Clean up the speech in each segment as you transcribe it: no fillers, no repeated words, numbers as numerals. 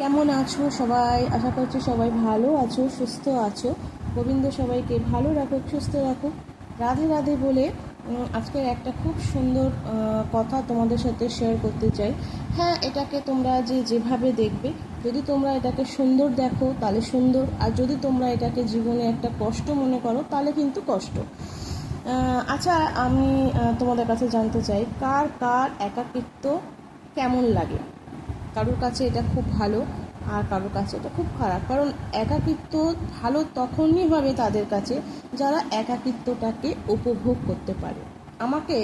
কেমন আছো সবাই? আশা করছি সবাই ভালো আছো, সুস্থ আছো। গোবিন্দ সবাইকে ভালো রাখুক, সুস্থ রাখুক। রাধে রাধে বলে আজকের একটা খুব সুন্দর কথা তোমাদের সাথে শেয়ার করতে চাই। হ্যাঁ, এটাকে তোমরা যেভাবে দেখবে, যদি তোমরা এটাকে সুন্দর দেখো তাহলে সুন্দর, আর যদি তোমরা এটাকে জীবনে একটা কষ্ট মনে করো তাহলে কিন্তু কষ্ট। আচ্ছা, আমি তোমাদের কাছে জানতে চাই, কার কার একাকিত্ব কেমন লাগে? কারোর কাছে এটা খুব ভালো, আর কারোর কাছে এটা খুব খারাপ। কারণ একাকিত্ব ভালো তখনই হবে তাদের কাছে যারা একাকিত্বটাকে উপভোগ করতে পারে। আমাকে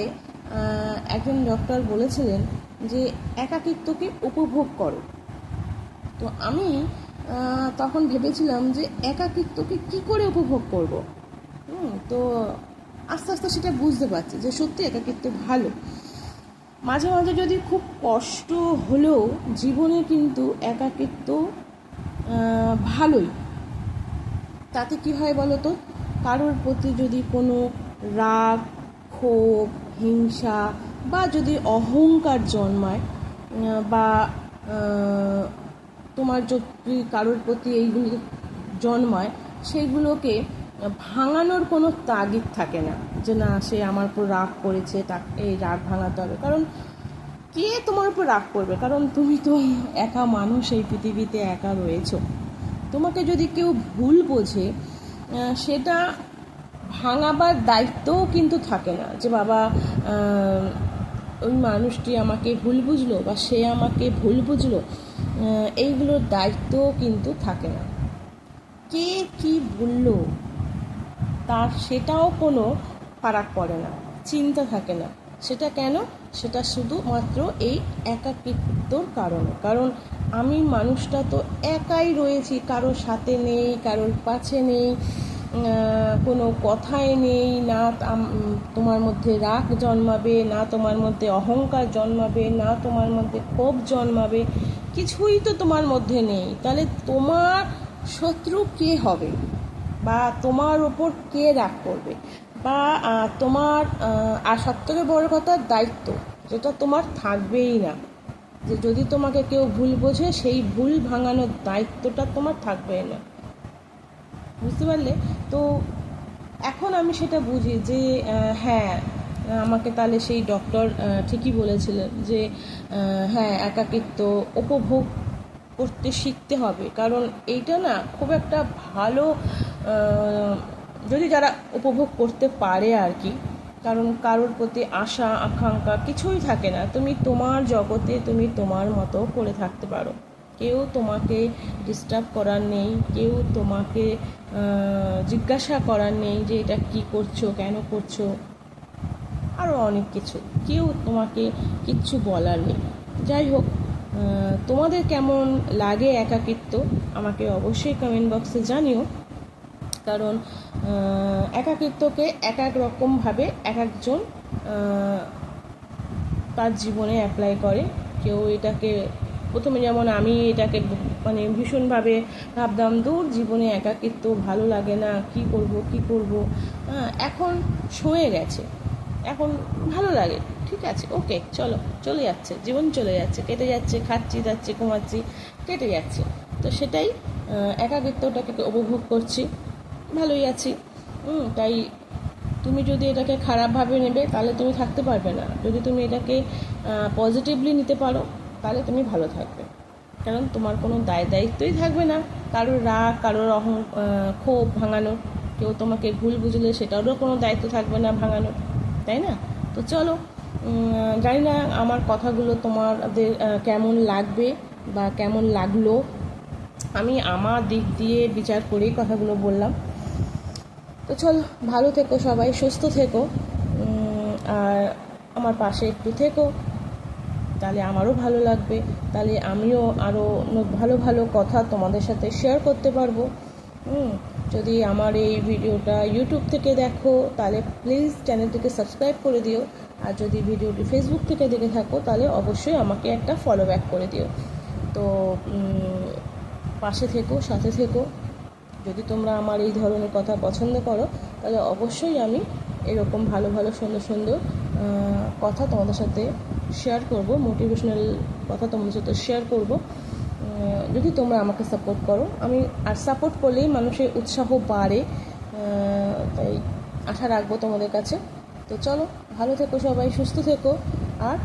একজন ডক্টর বলেছিলেন যে একাকিত্বকে উপভোগ করো। তো আমি তখন ভেবেছিলাম যে একাকিত্বকে কি করে উপভোগ করব। তো আস্তে আস্তে সেটা বুঝতে পারছি যে সত্যি একাকিত্ব ভালো। মাঝে মাঝে যদি খুব কষ্ট হলেও জীবনে কিন্তু একাকিত্ব ভালোই। তাতে কি হয় বলো তো? কারোর প্রতি যদি কোনো রাগ, ক্ষোভ, হিংসা বা যদি অহংকার জন্মায়, বা তোমার যদি কারোর প্রতি এইগুলো জন্মায়, সেইগুলোকে ভাঙানোর কোনো তাগিদ থাকে না যে না, সে আমার উপর রাগ করেছে, তাকে এই রাগ ভাঙাতে হবে। কারণ কে তোমার উপর রাগ করবে? কারণ তুমি তো একা মানুষ, এই পৃথিবীতে একা রয়েছো। তোমাকে যদি কেউ ভুল বোঝে, সেটা ভাঙাবার দায়িত্বও কিন্তু থাকে না যে বাবা ওই মানুষটি আমাকে ভুল বুঝলো বা সে আমাকে ভুল বুঝলো, এইগুলোর দায়িত্বও কিন্তু থাকে না। কে কি বললো তার সেটাও কোনো ফারাক পড়ে না, চিন্তা থাকে না। সেটা কেন? সেটা শুধুমাত্র এই একাকিত্বর কারণে। কারণ আমি মানুষটা তো একাই রয়েছি, কারোর সাথে নেই, কারোর কাছে নেই, কোনো কথাই নেই। না তোমার মধ্যে রাগ জন্মাবে, না তোমার মধ্যে অহংকার জন্মাবে, না তোমার মধ্যে ক্ষোভ জন্মাবে, কিছুই তো তোমার মধ্যে নেই। তাহলে তোমার শত্রু কে হবে, বা তোমার ওপর কে রাগ করবে, বা তোমার আর সবথেকে বড় কথা দায়িত্ব, যেটা তোমার থাকবেই না। যে যদি তোমাকে কেউ ভুল বোঝে, সেই ভুল ভাঙানোর দায়িত্বটা তোমার থাকবেই না। বুঝতে পারলে? তো এখন আমি সেটা বুঝি যে হ্যাঁ, আমাকে তাহলে সেই ডক্টর ঠিকই বলেছিলেন যে হ্যাঁ, একাকিত্ব উপভোগ করতে শিখতে হবে। কারণ এইটা না খুব একটা ভালো, যদি যারা উপভোগ করতে পারে আর কি। কারণ কারোর প্রতি আশা আকাঙ্ক্ষা কিছুই থাকে না, তুমি তোমার জগতে তুমি তোমার মতো করে থাকতে পারো। কেউ তোমাকে ডিস্টার্ব করার নেই, কেউ তোমাকে জিজ্ঞাসা করার নেই যে এটা কী করছো, কেন করছো, আরও অনেক কিছু। কেউ তোমাকে কিচ্ছু বলার নেই। যাই হোক, তোমাদের কেমন লাগে একাকিত্ব আমাকে অবশ্যই কমেন্ট বক্সে জানিও। কারণ একাকিত্বকে এক এক রকমভাবে এক একজন তার জীবনে অ্যাপ্লাই করে। কেউ এটাকে প্রথমে, যেমন আমি এটাকে মানে ভীষণভাবে ভাবতাম, দূর জীবনে একাকিত্ব ভালো লাগে না, কি করব। এখন সয়ে গেছে, এখন ভালো লাগে। ঠিক আছে, ওকে, চলে যাচ্ছে, জীবন চলে যাচ্ছে, কেটে যাচ্ছে, খাচ্ছি যাচ্ছি ঘুমাচ্ছি, কেটে যাচ্ছে। তো সেটাই, একাকিত্বটাকে উপভোগ করছি, ভালোই আছি। তাই তুমি যদি এটাকে খারাপভাবে নেবে তাহলে তুমি থাকতে পারবে না। যদি তুমি এটাকে পজিটিভলি নিতে পারো তাহলে তুমি ভালো থাকবে। কারণ তোমার কোনো দায়িত্বই থাকবে না কারোর রাগ, কারোর ক্ষোভ ভাঙানোর। কেউ তোমাকে ভুল বুঝলে সেটারও কোনো দায়িত্ব থাকবে না ভাঙানোর, তাই না? তো চলো, জানি না আমার কথাগুলো তোমাদের কেমন লাগবে বা কেমন লাগলো। আমি আমার দিক দিয়ে বিচার করেই কথাগুলো বললাম। তো চলো, ভালো থেকো সবাই, সুস্থ থেকো, আর আমার পাশে একটু থেকো, তাহলে আমারও ভালো লাগবে। তাহলে আমিও আরও ভালো ভালো কথা তোমাদের সাথে শেয়ার করতে পারবো। যদি আমার এই ভিডিওটা ইউটিউব থেকে দেখো তাহলে প্লিজ চ্যানেলটিকে সাবস্ক্রাইব করে দিও। আর যদি ভিডিওটি ফেসবুক থেকে দেখে থাকো তাহলে অবশ্যই আমাকে একটা ফলো ব্যাক করে দিও। তো পাশে থেকো, সাথে থেকো। যদি তোমরা আমার এই ধরনের কথা পছন্দ করো তাহলে অবশ্যই আমি এরকম ভালো ভালো সুন্দর সুন্দর কথা তোমাদের সাথে শেয়ার করব, মোটিভেশনাল কথা তোমাদের সাথে শেয়ার করব। যদি তোমরা আমাকে সাপোর্ট করো, আর সাপোর্ট করলেই মানুষের উৎসাহ বাড়ে, তাই আশা রাখবো তোমাদের কাছে। তো চলো, ভালো থেকো সবাই, সুস্থ থেকো, আর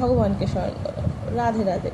ভগবানকে স্মরণ করো। রাধে রাধে।